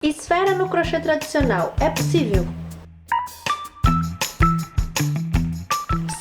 Esfera no crochê tradicional, é possível?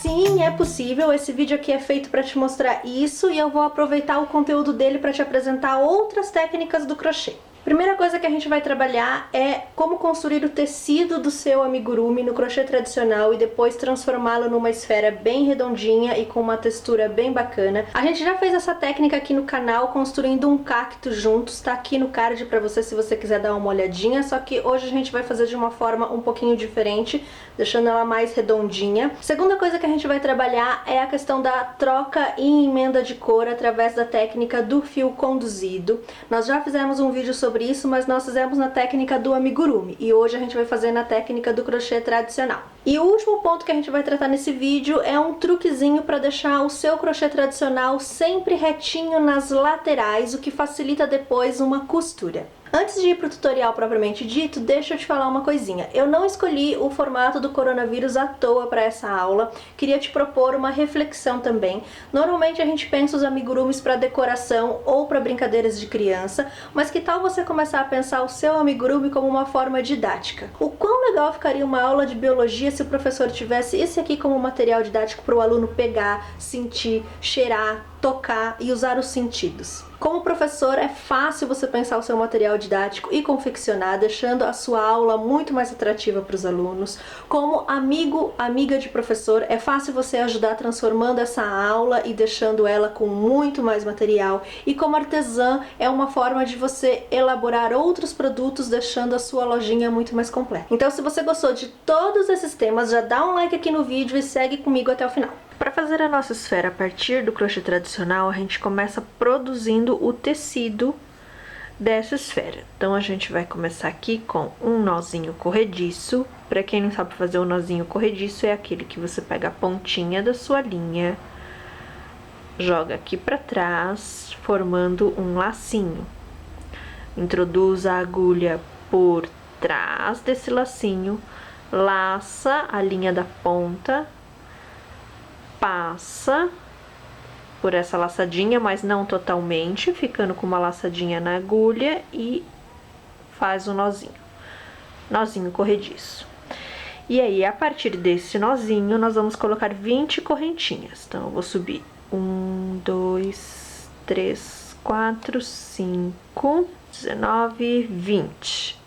Sim, é possível. Esse vídeo aqui é feito para te mostrar isso e eu vou aproveitar o conteúdo dele para te apresentar outras técnicas do crochê. Primeira coisa que a gente vai trabalhar é como construir o tecido do seu amigurumi no crochê tradicional e depois transformá-lo numa esfera bem redondinha e com uma textura bem bacana. A gente já fez essa técnica aqui no canal construindo um cacto juntos, tá aqui no card pra você se você quiser dar uma olhadinha, só que hoje a gente vai fazer de uma forma um pouquinho diferente, deixando ela mais redondinha. Segunda coisa que a gente vai trabalhar é a questão da troca e emenda de cor através da técnica do fio conduzido. Nós já fizemos um vídeo sobre isso, mas nós fizemos na técnica do amigurumi e hoje a gente vai fazer na técnica do crochê tradicional. E o último ponto que a gente vai tratar nesse vídeo é um truquezinho para deixar o seu crochê tradicional sempre retinho nas laterais, o que facilita depois uma costura. Antes de ir para o tutorial propriamente dito, deixa eu te falar uma coisinha. Eu não escolhi o formato do coronavírus à toa para essa aula, queria te propor uma reflexão também. Normalmente a gente pensa os amigurumis para decoração ou para brincadeiras de criança, mas que tal você começar a pensar o seu amigurumi como uma forma didática? O quão legal ficaria uma aula de biologia se o professor tivesse esse aqui como material didático para o aluno pegar, sentir, cheirar, tocar e usar os sentidos. Como professor, é fácil você pensar o seu material didático e confeccionar, deixando a sua aula muito mais atrativa para os alunos. Como amigo, amiga de professor, é fácil você ajudar transformando essa aula e deixando ela com muito mais material. E como artesã, é uma forma de você elaborar outros produtos, deixando a sua lojinha muito mais completa. Então, se você gostou de todos esses temas, já dá um like aqui no vídeo e segue comigo até o final. Para fazer a nossa esfera a partir do crochê tradicional, a gente começa produzindo o tecido dessa esfera. Então a gente vai começar aqui com um nozinho corrediço. Para quem não sabe fazer o nozinho corrediço, é aquele que você pega a pontinha da sua linha, joga aqui para trás, formando um lacinho. Introduz a agulha por trás desse lacinho, laça a linha da ponta, passa por essa laçadinha, mas não totalmente, ficando com uma laçadinha na agulha e faz o nozinho corrediço. E aí, a partir desse nozinho, nós vamos colocar 20 correntinhas. Então, eu vou subir 1, 2, 3, 4, 5, 19, 20.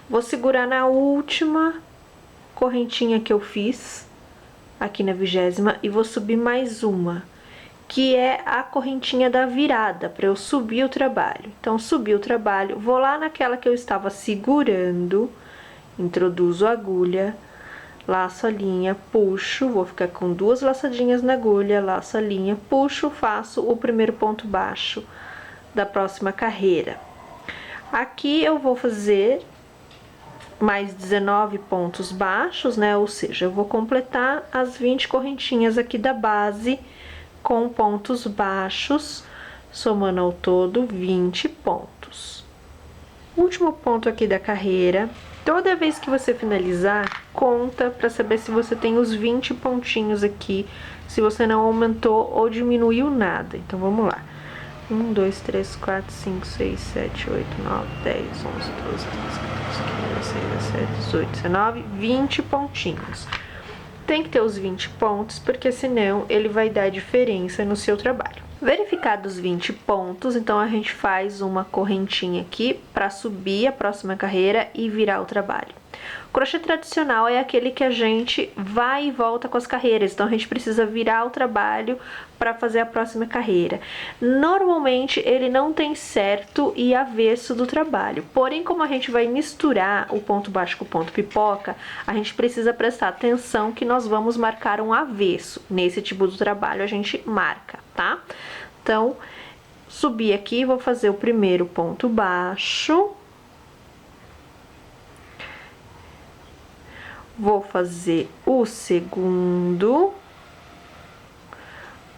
Vou segurar na última correntinha que eu fiz aqui na 20ª e vou subir mais uma, que é a correntinha da virada, para eu subir o trabalho. Então, subi o trabalho, vou lá naquela que eu estava segurando, introduzo a agulha, laço a linha, puxo, vou ficar com 2 laçadinhas na agulha, laço a linha, puxo, faço o primeiro ponto baixo da próxima carreira. Aqui eu vou fazer mais 19 pontos baixos, né? Ou seja, eu vou completar as 20 correntinhas aqui da base com pontos baixos, somando ao todo 20 pontos. Último ponto aqui da carreira. Toda vez que você finalizar, conta para saber se você tem os 20 pontinhos aqui, se você não aumentou ou diminuiu nada. Então, vamos lá. 1, 2, 3, 4, 5, 6, 7, 8, 9, 10, 11, 12, 13, 14, 15, 16, 17, 18, 19, 20 pontinhos. Tem que ter os 20 pontos, porque senão ele vai dar diferença no seu trabalho. Verificados os 20 pontos, então a gente faz uma correntinha aqui para subir a próxima carreira e virar o trabalho. O crochê tradicional é aquele que a gente vai e volta com as carreiras, então a gente precisa virar o trabalho para fazer a próxima carreira. Normalmente ele não tem certo e avesso do trabalho, porém, como a gente vai misturar o ponto baixo com o ponto pipoca, a gente precisa prestar atenção que nós vamos marcar um avesso. Nesse tipo de trabalho a gente marca, tá? Então, subi aqui, vou fazer o primeiro ponto baixo. Vou fazer o segundo,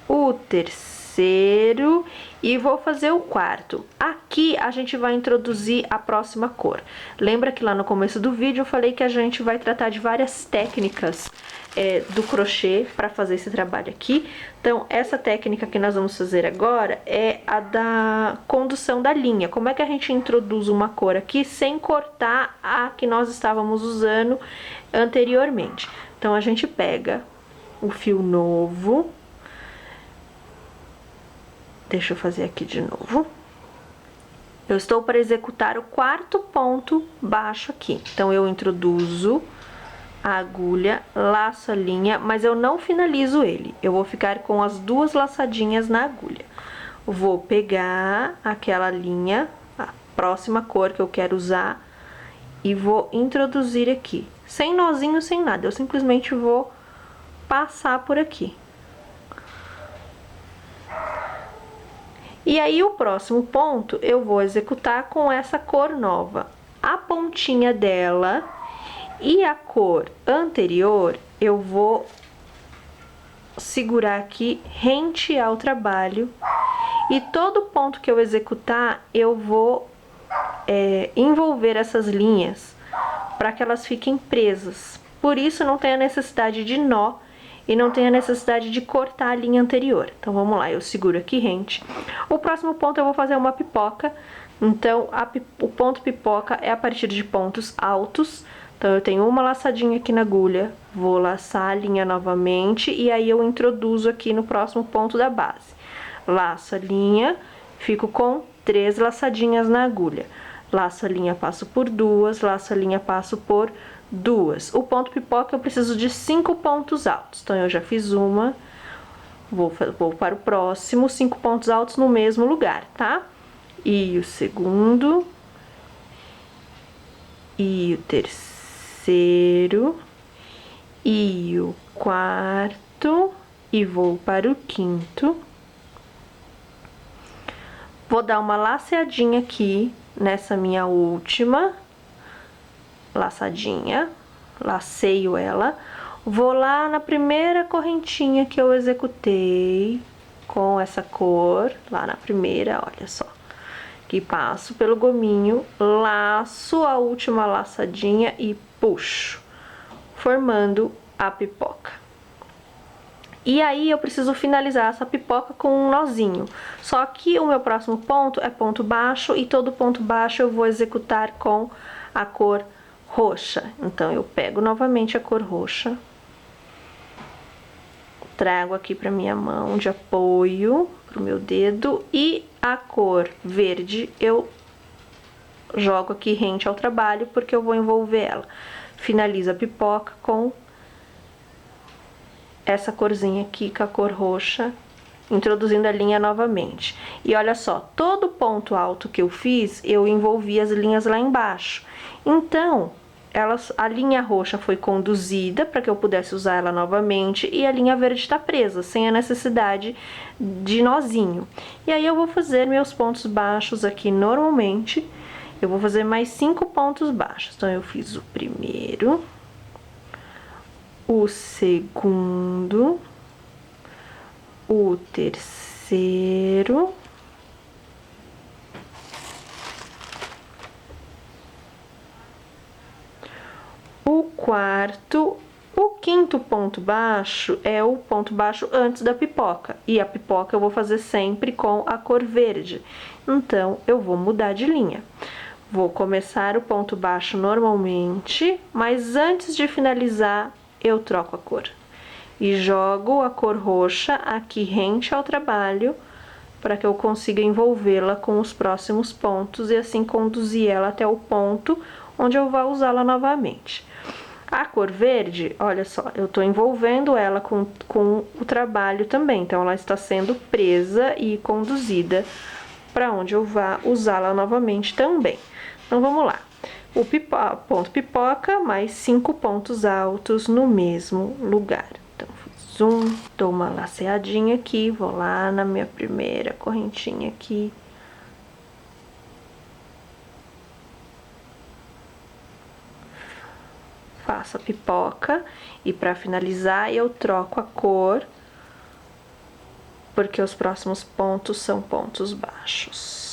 o terceiro e vou fazer o quarto. Aqui a gente vai introduzir a próxima cor. Lembra que lá no começo do vídeo eu falei que a gente vai tratar de várias técnicas do crochê para fazer esse trabalho aqui. Então, essa técnica que nós vamos fazer agora é a da condução da linha. Como é que a gente introduz uma cor aqui sem cortar a que nós estávamos usando anteriormente? Então, a gente pega o fio novo. Deixa eu fazer aqui de novo. Eu estou para executar o quarto ponto baixo aqui. Então, eu introduzo a agulha, laço a linha, mas eu não finalizo ele. Eu vou ficar com as duas laçadinhas na agulha. Vou pegar aquela linha, a próxima cor que eu quero usar, e vou introduzir aqui. Sem nozinho, sem nada. Eu simplesmente vou passar por aqui. E aí, o próximo ponto eu vou executar com essa cor nova. A pontinha dela e a cor anterior, eu vou segurar aqui rente ao trabalho. E todo ponto que eu executar, eu vou envolver essas linhas para que elas fiquem presas. Por isso, não tem a necessidade de nó. E não tem a necessidade de cortar a linha anterior. Então, vamos lá, eu seguro aqui rente. O próximo ponto eu vou fazer uma pipoca. Então, o ponto pipoca é a partir de pontos altos. Então, eu tenho uma laçadinha aqui na agulha, vou laçar a linha novamente e aí eu introduzo aqui no próximo ponto da base. Laço a linha, fico com 3 laçadinhas na agulha. Laço a linha, passo por 2, laço a linha, passo por 2. O ponto pipoca eu preciso de 5 pontos altos. Então, eu já fiz uma, vou para o próximo, 5 pontos altos no mesmo lugar, tá? E o segundo, e o terceiro, e o quarto, e vou para o quinto. Vou dar uma laceadinha aqui nessa minha última laçadinha, laceio ela, vou lá na primeira correntinha que eu executei com essa cor, lá na primeira, olha só, que passo pelo gominho, laço a última laçadinha e puxo, formando a pipoca. E aí, eu preciso finalizar essa pipoca com um nozinho. Só que o meu próximo ponto é ponto baixo e todo ponto baixo eu vou executar com a cor roxa. Então, eu pego novamente a cor roxa, trago aqui para minha mão de apoio, pro meu dedo, e a cor verde eu jogo aqui rente ao trabalho, porque eu vou envolver ela. Finalizo a pipoca com essa corzinha aqui, com a cor roxa, introduzindo a linha novamente. E olha só, todo ponto alto que eu fiz, eu envolvi as linhas lá embaixo. Então, a linha roxa foi conduzida para que eu pudesse usar ela novamente e a linha verde está presa, sem a necessidade de nozinho. E aí eu vou fazer meus pontos baixos aqui normalmente. Eu vou fazer mais 5 pontos baixos. Então, eu fiz o primeiro, o segundo, o terceiro, o quarto, o quinto ponto baixo é o ponto baixo antes da pipoca. E a pipoca eu vou fazer sempre com a cor verde. Então, eu vou mudar de linha. Vou começar o ponto baixo normalmente, mas antes de finalizar, eu troco a cor. E jogo a cor roxa aqui rente ao trabalho, para que eu consiga envolvê-la com os próximos pontos e assim conduzir ela até o ponto onde eu vou usá-la novamente. A cor verde, olha só, eu tô envolvendo ela com o trabalho também, então ela está sendo presa e conduzida para onde eu vá usá-la novamente também. Então, vamos lá. O ponto pipoca, mais 5 pontos altos no mesmo lugar. Então, fiz um, dou uma laceadinha aqui, vou lá na minha primeira correntinha aqui. Faço a pipoca e para finalizar eu troco a cor, porque os próximos pontos são pontos baixos.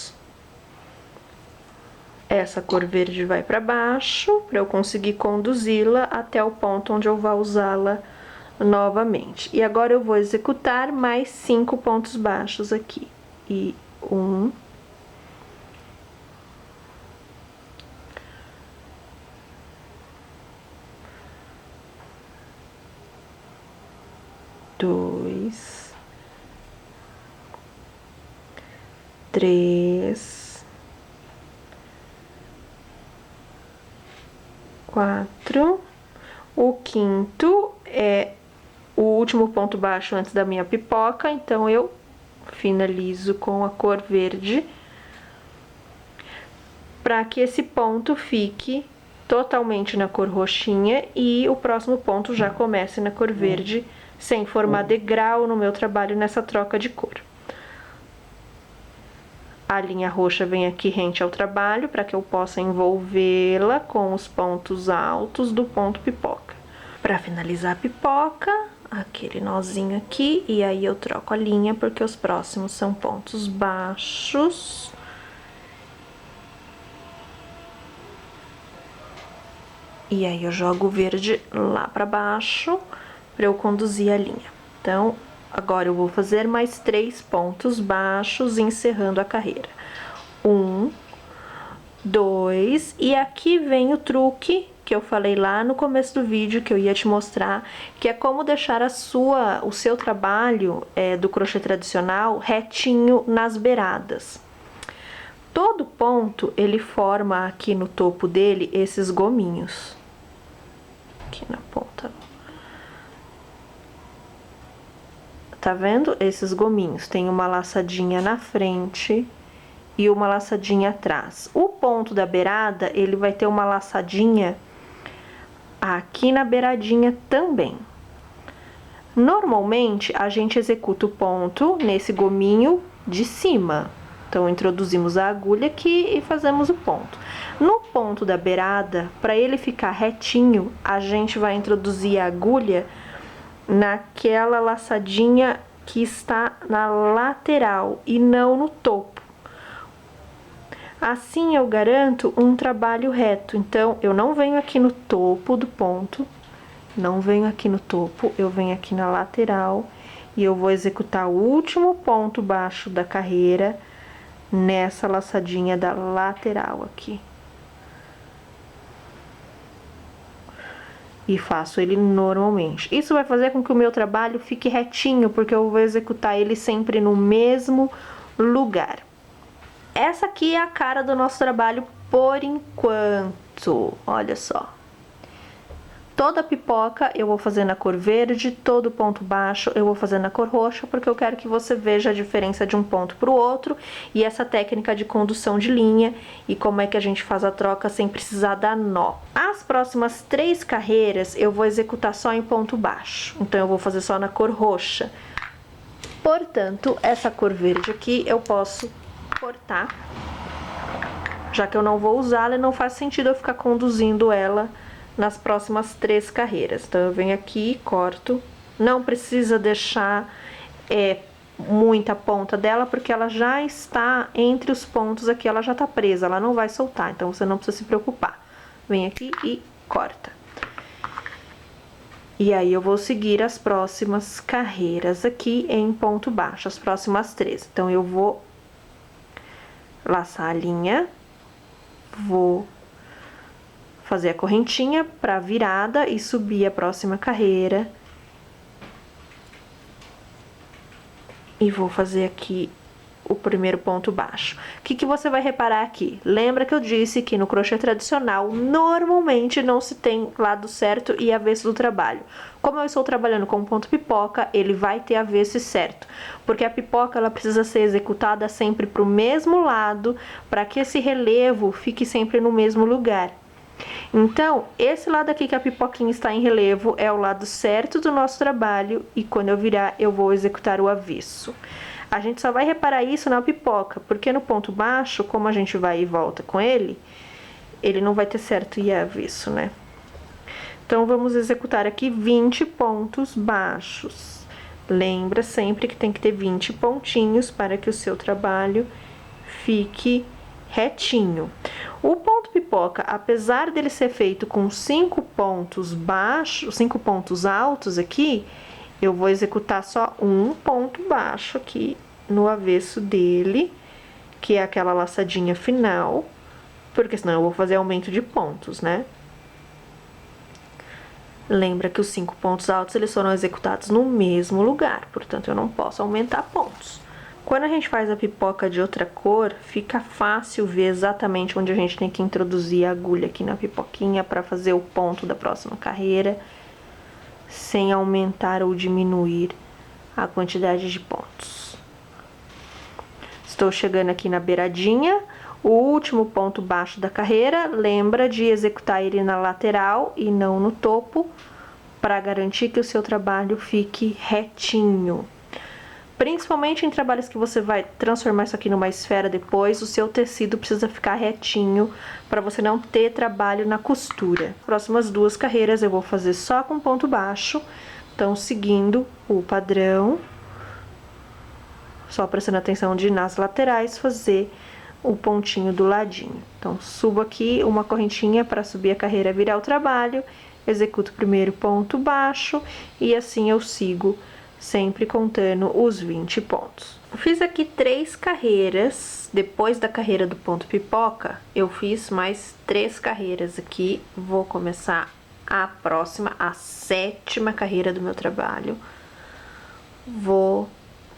Essa cor verde vai para baixo, para eu conseguir conduzi-la até o ponto onde eu vou usá-la novamente. E agora eu vou executar mais 5 pontos baixos aqui. E 1, 2, 3, 4. O quinto é o último ponto baixo antes da minha pipoca, então eu finalizo com a cor verde para que esse ponto fique totalmente na cor roxinha e o próximo ponto já comece na cor verde, sem formar degrau no meu trabalho nessa troca de cor. A linha roxa vem aqui rente ao trabalho para que eu possa envolvê-la com os pontos altos do ponto pipoca. Para finalizar a pipoca, aquele nozinho aqui, e aí eu troco a linha porque os próximos são pontos baixos. E aí eu jogo o verde lá para baixo para eu conduzir a linha. Então, agora eu vou fazer mais 3 pontos baixos, encerrando a carreira. 1, 2, e aqui vem o truque que eu falei lá no começo do vídeo, que eu ia te mostrar, que é como deixar o seu trabalho do crochê tradicional retinho nas beiradas. Todo ponto, ele forma aqui no topo dele esses gominhos. Aqui na ponta. Tá vendo? Esses gominhos. Tem uma laçadinha na frente e uma laçadinha atrás. O ponto da beirada, ele vai ter uma laçadinha aqui na beiradinha também. Normalmente, a gente executa o ponto nesse gominho de cima. Então, introduzimos a agulha aqui e fazemos o ponto. No ponto da beirada, para ele ficar retinho, a gente vai introduzir a agulha naquela laçadinha que está na lateral e não no topo. Assim eu garanto um trabalho reto. Então, eu não venho aqui no topo do ponto, não venho aqui no topo, eu venho aqui na lateral e eu vou executar o último ponto baixo da carreira nessa laçadinha da lateral aqui. E faço ele normalmente. Isso vai fazer com que o meu trabalho fique retinho, porque eu vou executar ele sempre no mesmo lugar. Essa aqui é a cara do nosso trabalho por enquanto. Olha só. Toda a pipoca eu vou fazer na cor verde, todo ponto baixo eu vou fazer na cor roxa, porque eu quero que você veja a diferença de um ponto para o outro e essa técnica de condução de linha e como é que a gente faz a troca sem precisar dar nó. As próximas 3 carreiras eu vou executar só em ponto baixo, então eu vou fazer só na cor roxa. Portanto, essa cor verde aqui eu posso cortar, já que eu não vou usá-la e não faz sentido eu ficar conduzindo ela nas próximas 3 carreiras. Então, eu venho aqui e corto. Não precisa deixar muita ponta dela, porque ela já está entre os pontos aqui, ela já tá presa, ela não vai soltar, então você não precisa se preocupar. Vem aqui e corta. E aí, eu vou seguir as próximas carreiras aqui em ponto baixo, as próximas 3. Então, eu vou laçar a linha, vou fazer a correntinha para virada e subir a próxima carreira. E vou fazer aqui o primeiro ponto baixo. O que você vai reparar aqui? Lembra que eu disse que no crochê tradicional, normalmente não se tem lado certo e avesso do trabalho. Como eu estou trabalhando com ponto pipoca, ele vai ter avesso e certo. Porque a pipoca, ela precisa ser executada sempre para o mesmo lado, para que esse relevo fique sempre no mesmo lugar. Então, esse lado aqui que a pipoquinha está em relevo é o lado certo do nosso trabalho e quando eu virar, eu vou executar o avesso. A gente só vai reparar isso na pipoca, porque no ponto baixo, como a gente vai e volta com ele, ele não vai ter certo e avesso, né? Então, vamos executar aqui 20 pontos baixos. Lembra sempre que tem que ter 20 pontinhos para que o seu trabalho fique retinho. O ponto pipoca, apesar dele ser feito com 5 pontos baixos, 5 pontos altos aqui, eu vou executar só um ponto baixo aqui no avesso dele, que é aquela laçadinha final, porque senão eu vou fazer aumento de pontos, né? Lembra que os 5 pontos altos, eles foram executados no mesmo lugar, portanto, eu não posso aumentar pontos. Quando a gente faz a pipoca de outra cor, fica fácil ver exatamente onde a gente tem que introduzir a agulha aqui na pipoquinha para fazer o ponto da próxima carreira, sem aumentar ou diminuir a quantidade de pontos. Estou chegando aqui na beiradinha, o último ponto baixo da carreira, lembra de executar ele na lateral e não no topo, para garantir que o seu trabalho fique retinho. Principalmente em trabalhos que você vai transformar isso aqui numa esfera depois, o seu tecido precisa ficar retinho para você não ter trabalho na costura. Próximas 2 carreiras eu vou fazer só com ponto baixo, então seguindo o padrão, só prestando atenção de nas laterais fazer o pontinho do ladinho. Então subo aqui uma correntinha para subir a carreira, virar o trabalho, executo o primeiro ponto baixo e assim eu sigo sempre contando os 20 pontos. Fiz aqui 3 carreiras, depois da carreira do ponto pipoca, eu fiz mais 3 carreiras aqui, vou começar a próxima, a 7ª carreira do meu trabalho. Vou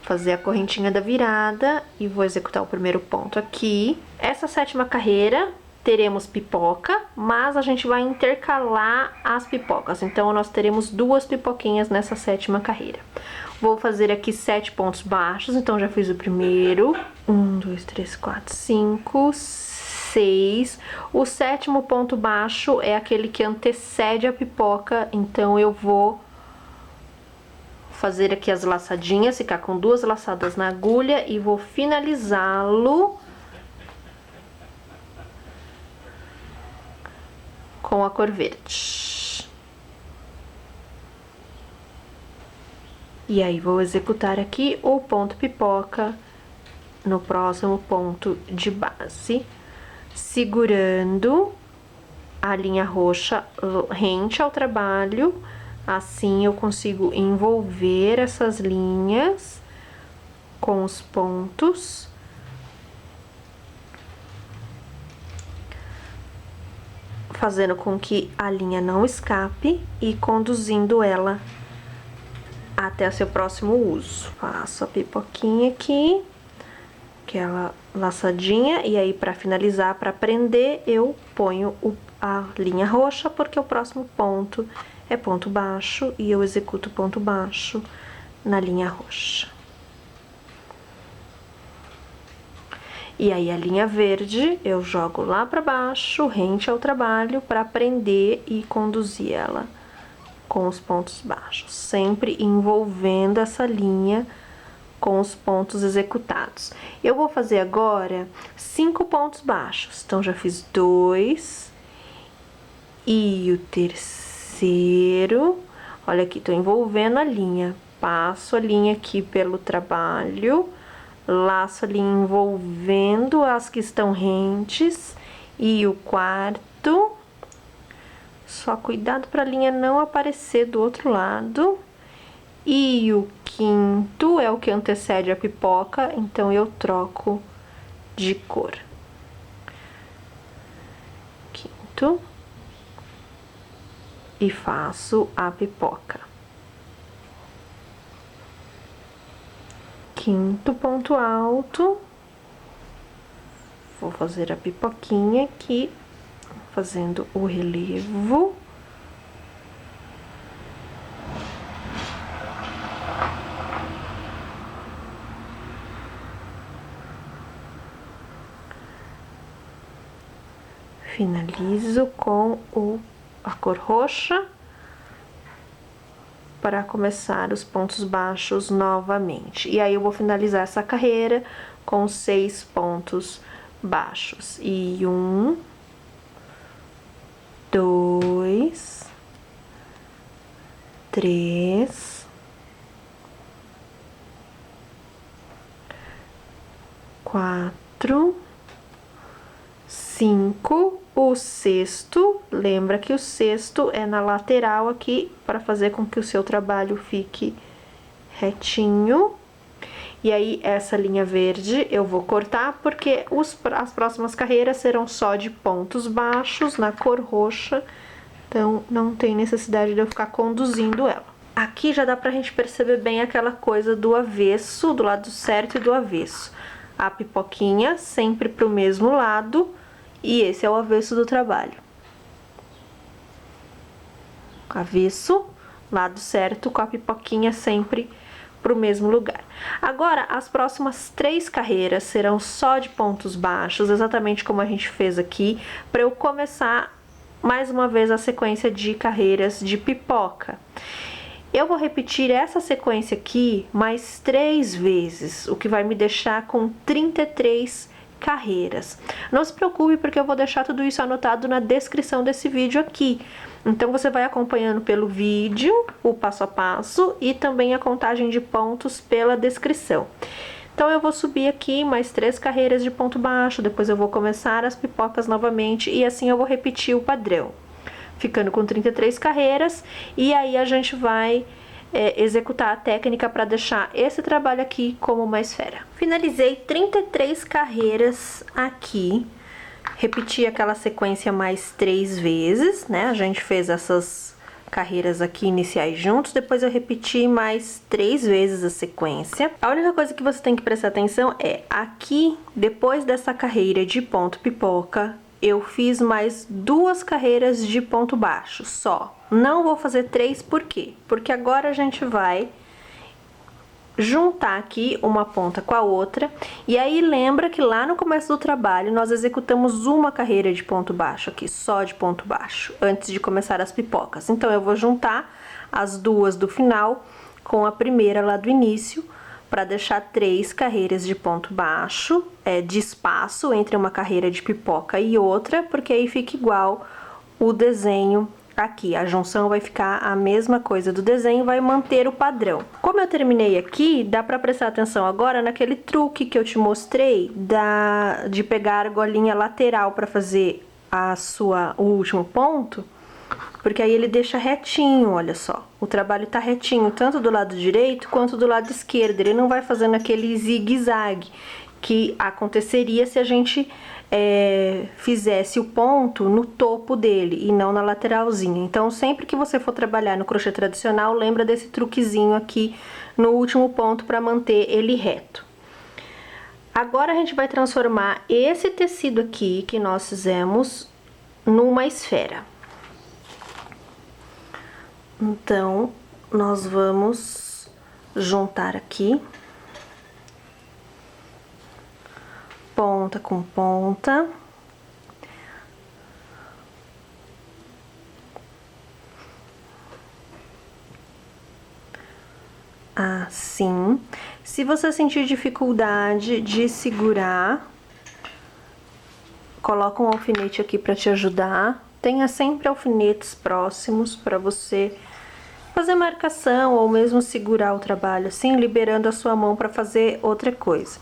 fazer a correntinha da virada e vou executar o primeiro ponto aqui. Essa 7ª carreira teremos pipoca, mas a gente vai intercalar as pipocas, então nós teremos 2 pipoquinhas nessa 7ª carreira. Vou fazer aqui 7 pontos baixos, então já fiz o primeiro, 1, 2, 3, 4, 5, 6. O 7º ponto baixo é aquele que antecede a pipoca, então eu vou fazer aqui as laçadinhas, ficar com 2 laçadas na agulha e vou finalizá-lo com a cor verde. E aí, vou executar aqui o ponto pipoca no próximo ponto de base, segurando a linha roxa rente ao trabalho, assim eu consigo envolver essas linhas com os pontos. Fazendo com que a linha não escape e conduzindo ela até o seu próximo uso. Faço a pipoquinha aqui, aquela laçadinha, e aí para finalizar, para prender, eu ponho a linha roxa, porque o próximo ponto é ponto baixo e eu executo ponto baixo na linha roxa. E aí, a linha verde, eu jogo lá pra baixo, rente ao trabalho, pra prender e conduzir ela com os pontos baixos. Sempre envolvendo essa linha com os pontos executados. Eu vou fazer agora 5 pontos baixos. Então, já fiz 2. E o terceiro. Olha aqui, tô envolvendo a linha. Passo a linha aqui pelo trabalho. Laço ali envolvendo as que estão rentes. E o quarto. Só cuidado para a linha não aparecer do outro lado. E o quinto é o que antecede a pipoca, então eu troco de cor. Quinto. E faço a pipoca. Quinto ponto alto, vou fazer a pipoquinha aqui, fazendo o relevo. Finalizo com a cor roxa. Para começar os pontos baixos novamente. E aí, eu vou finalizar essa carreira com 6 pontos baixos. E 1, 2, 3, 4, 5. o sexto. Lembra que o sexto é na lateral aqui, para fazer com que o seu trabalho fique retinho. E aí, essa linha verde eu vou cortar, porque as próximas carreiras serão só de pontos baixos, na cor roxa. Então, não tem necessidade de eu ficar conduzindo ela. Aqui já dá pra gente perceber bem aquela coisa do avesso, do lado certo e do avesso. A pipoquinha sempre pro mesmo lado, e esse é o avesso do trabalho. Avesso, lado certo, com a pipoquinha sempre pro mesmo lugar. Agora, as próximas 3 carreiras serão só de pontos baixos, exatamente como a gente fez aqui, para eu começar mais uma vez a sequência de carreiras de pipoca. Eu vou repetir essa sequência aqui mais 3 vezes, o que vai me deixar com 33 carreiras. Não se preocupe, porque eu vou deixar tudo isso anotado na descrição desse vídeo aqui. Então, você vai acompanhando pelo vídeo, o passo a passo, e também a contagem de pontos pela descrição. Então, eu vou subir aqui mais 3 carreiras de ponto baixo, depois eu vou começar as pipocas novamente, e assim eu vou repetir o padrão, ficando com 33 carreiras, e aí a gente vai executar a técnica para deixar esse trabalho aqui como uma esfera. Finalizei 33 carreiras aqui, repeti aquela sequência mais 3 vezes, né? A gente fez essas carreiras aqui iniciais juntos, depois eu repeti mais 3 vezes a sequência. A única coisa que você tem que prestar atenção é aqui, depois dessa carreira de ponto pipoca, eu fiz mais 2 carreiras de ponto baixo só. Não vou fazer 3, por quê? Porque agora a gente vai juntar aqui uma ponta com a outra, e aí lembra que lá no começo do trabalho nós executamos uma carreira de ponto baixo aqui, só de ponto baixo, antes de começar as pipocas. Então, eu vou juntar as 2 do final com a primeira lá do início, para deixar 3 carreiras de ponto baixo, de espaço entre uma carreira de pipoca e outra, porque aí fica igual o desenho aqui. A junção vai ficar a mesma coisa do desenho, vai manter o padrão. Como eu terminei aqui, dá para prestar atenção agora naquele truque que eu te mostrei de pegar a argolinha lateral para fazer o último ponto. Porque aí ele deixa retinho, olha só. O trabalho tá retinho, tanto do lado direito quanto do lado esquerdo. Ele não vai fazendo aquele zigue-zague que aconteceria se a gente fizesse o ponto no topo dele e não na lateralzinha. Então, sempre que você for trabalhar no crochê tradicional, lembra desse truquezinho aqui no último ponto para manter ele reto. Agora, a gente vai transformar esse tecido aqui que nós fizemos numa esfera. Então, nós vamos juntar aqui, ponta com ponta, assim. Se você sentir dificuldade de segurar, coloca um alfinete aqui para te ajudar. Tenha sempre alfinetes próximos para você fazer marcação ou mesmo segurar o trabalho assim, liberando a sua mão para fazer outra coisa.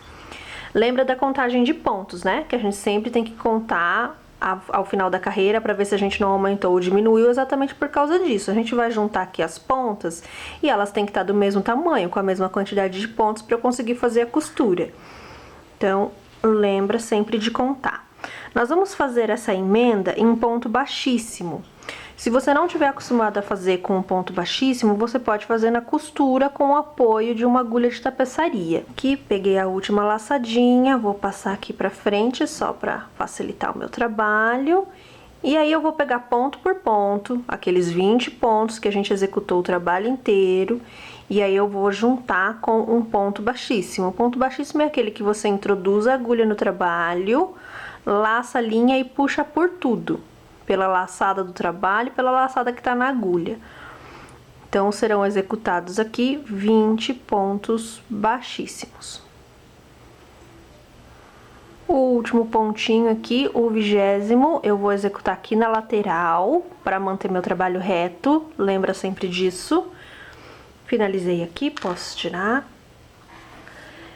Lembra da contagem de pontos, né? Que a gente sempre tem que contar ao final da carreira para ver se a gente não aumentou ou diminuiu, exatamente por causa disso. A gente vai juntar aqui as pontas e elas têm que estar do mesmo tamanho, com a mesma quantidade de pontos para eu conseguir fazer a costura. Então, lembra sempre de contar. Nós vamos fazer essa emenda em ponto baixíssimo. Se você não tiver acostumado a fazer com um ponto baixíssimo, você pode fazer na costura com o apoio de uma agulha de tapeçaria. Aqui, peguei a última laçadinha, vou passar aqui pra frente só pra facilitar o meu trabalho. E aí eu vou pegar ponto por ponto, aqueles 20 pontos que a gente executou o trabalho inteiro. E aí eu vou juntar com um ponto baixíssimo. O ponto baixíssimo é aquele que você introduz a agulha no trabalho, laça a linha e puxa por tudo. Pela laçada do trabalho, pela laçada que tá na agulha. Então, serão executados aqui 20 pontos baixíssimos. O último pontinho aqui, o 20º, eu vou executar aqui na lateral, para manter meu trabalho reto, lembra sempre disso. Finalizei aqui, posso tirar.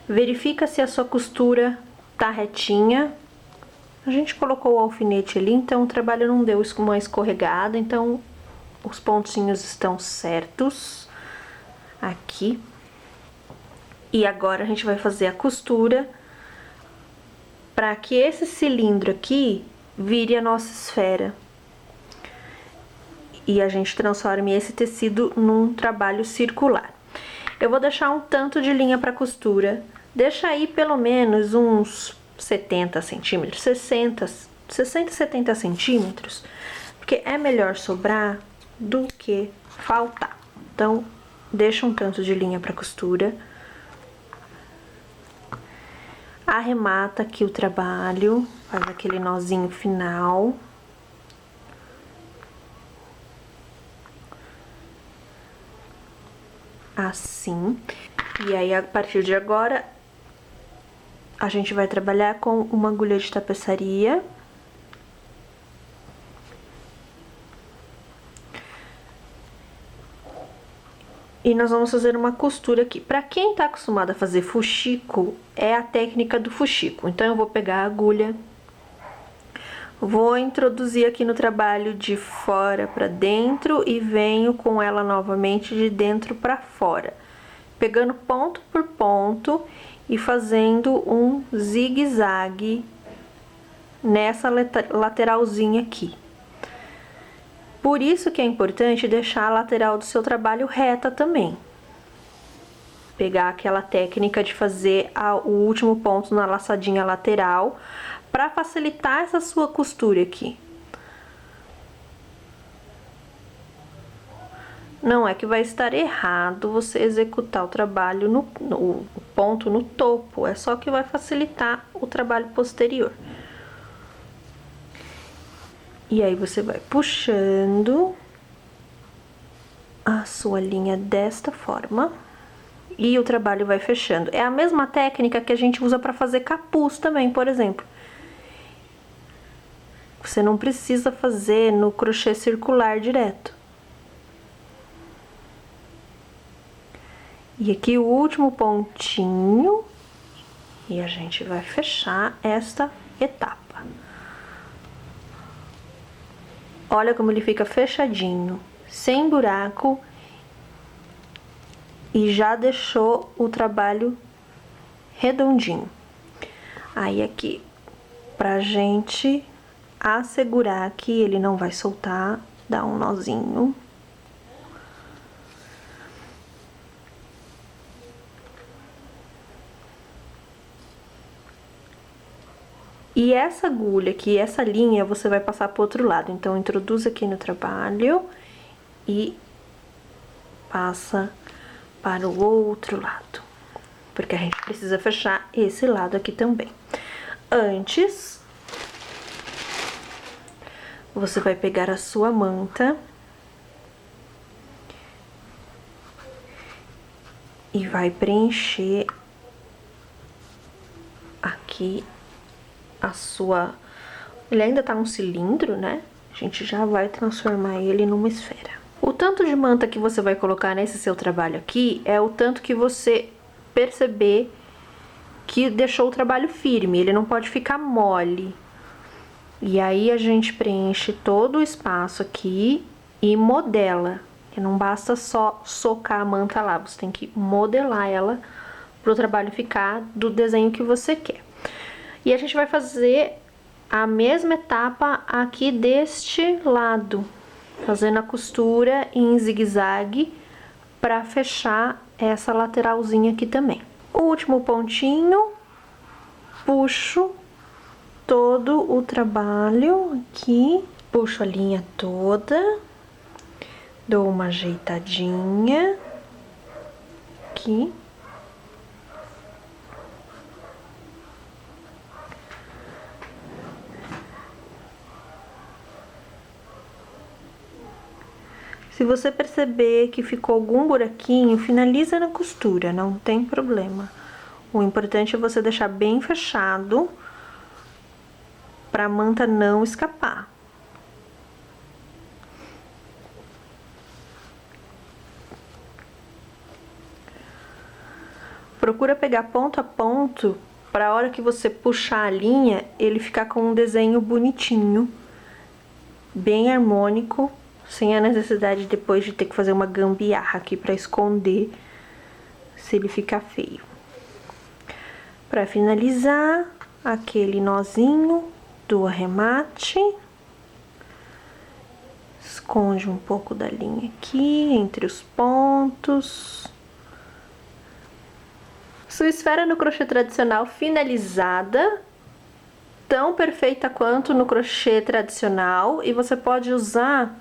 Verifica se a sua costura tá retinha. A gente colocou o alfinete ali, então o trabalho não deu uma escorregada, então os pontinhos estão certos aqui. E agora a gente vai fazer a costura para que esse cilindro aqui vire a nossa esfera. E a gente transforme esse tecido num trabalho circular. Eu vou deixar um tanto de linha para costura. Deixa aí pelo menos uns 70 centímetros, 60, 70 centímetros, porque é melhor sobrar do que faltar. Então, deixa um tanto de linha para costura. Arremata aqui o trabalho, faz aquele nozinho final. Assim. E aí, a partir de agora, a gente vai trabalhar com uma agulha de tapeçaria. E nós vamos fazer uma costura aqui. Para quem tá acostumado a fazer fuxico, é a técnica do fuxico. Então, eu vou pegar a agulha, vou introduzir aqui no trabalho de fora para dentro e venho com ela novamente de dentro para fora, pegando ponto por ponto e fazendo um zigue-zague nessa lateralzinha aqui. Por isso que é importante deixar a lateral do seu trabalho reta também. Pegar aquela técnica de fazer o último ponto na laçadinha lateral para facilitar essa sua costura aqui. Não é que vai estar errado você executar o trabalho no ponto no topo, é só que vai facilitar o trabalho posterior. E aí você vai puxando a sua linha desta forma e o trabalho vai fechando. É a mesma técnica que a gente usa para fazer capuz também, por exemplo. Você não precisa fazer no crochê circular direto. E aqui o último pontinho e a gente vai fechar esta etapa. Olha como ele fica fechadinho, sem buraco e já deixou o trabalho redondinho. Aí aqui, pra gente assegurar que ele não vai soltar, dá um nozinho. E essa agulha aqui, essa linha, você vai passar pro outro lado. Então, introduz aqui no trabalho e passa para o outro lado. Porque a gente precisa fechar esse lado aqui também. Antes, você vai pegar a sua manta e vai preencher aqui a sua... Ele ainda tá um cilindro, né? A gente já vai transformar ele numa esfera. O tanto de manta que você vai colocar nesse seu trabalho aqui é o tanto que você perceber que deixou o trabalho firme. Ele não pode ficar mole. E aí a gente preenche todo o espaço aqui e modela. Que não basta só socar a manta lá, você tem que modelar ela para o trabalho ficar do desenho que você quer. E a gente vai fazer a mesma etapa aqui deste lado, fazendo a costura em zigue-zague para fechar essa lateralzinha aqui também. O último pontinho, puxo todo o trabalho aqui, puxo a linha toda, dou uma ajeitadinha aqui. Se você perceber que ficou algum buraquinho, finaliza na costura, não tem problema. O importante é você deixar bem fechado para a manta não escapar. Procura pegar ponto a ponto Pra hora que você puxar a linha, ele ficar com um desenho bonitinho, bem harmônico, sem a necessidade depois de ter que fazer uma gambiarra aqui pra esconder se ele ficar feio. Pra finalizar, aquele nozinho do arremate. Esconde um pouco da linha aqui, entre os pontos. Sua esfera no crochê tradicional finalizada, tão perfeita quanto no crochê tradicional, e você pode usar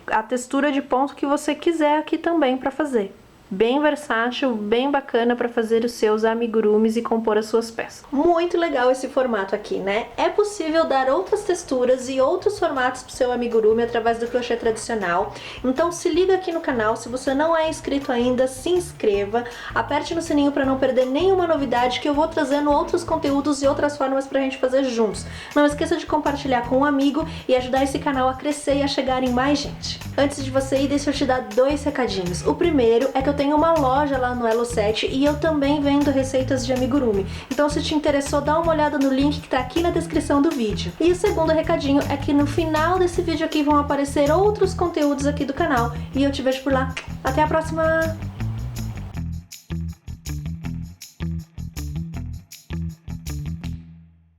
a textura de ponto que você quiser aqui também para fazer. Bem versátil, bem bacana para fazer os seus amigurumis e compor as suas peças. Muito legal esse formato aqui, né? É possível dar outras texturas e outros formatos para o seu amigurumi através do crochê tradicional. Então se liga aqui no canal, se você não é inscrito ainda, se inscreva, aperte no sininho para não perder nenhuma novidade, que eu vou trazendo outros conteúdos e outras formas pra gente fazer juntos. Não esqueça de compartilhar com um amigo e ajudar esse canal a crescer e a chegar em mais gente. Antes de você ir, deixa eu te dar 2 recadinhos. O primeiro é que eu tenho uma loja lá no Elo7 e eu também vendo receitas de amigurumi. Então se te interessou, dá uma olhada no link que tá aqui na descrição do vídeo. E o segundo recadinho é que no final desse vídeo aqui vão aparecer outros conteúdos aqui do canal. E eu te vejo por lá. Até a próxima!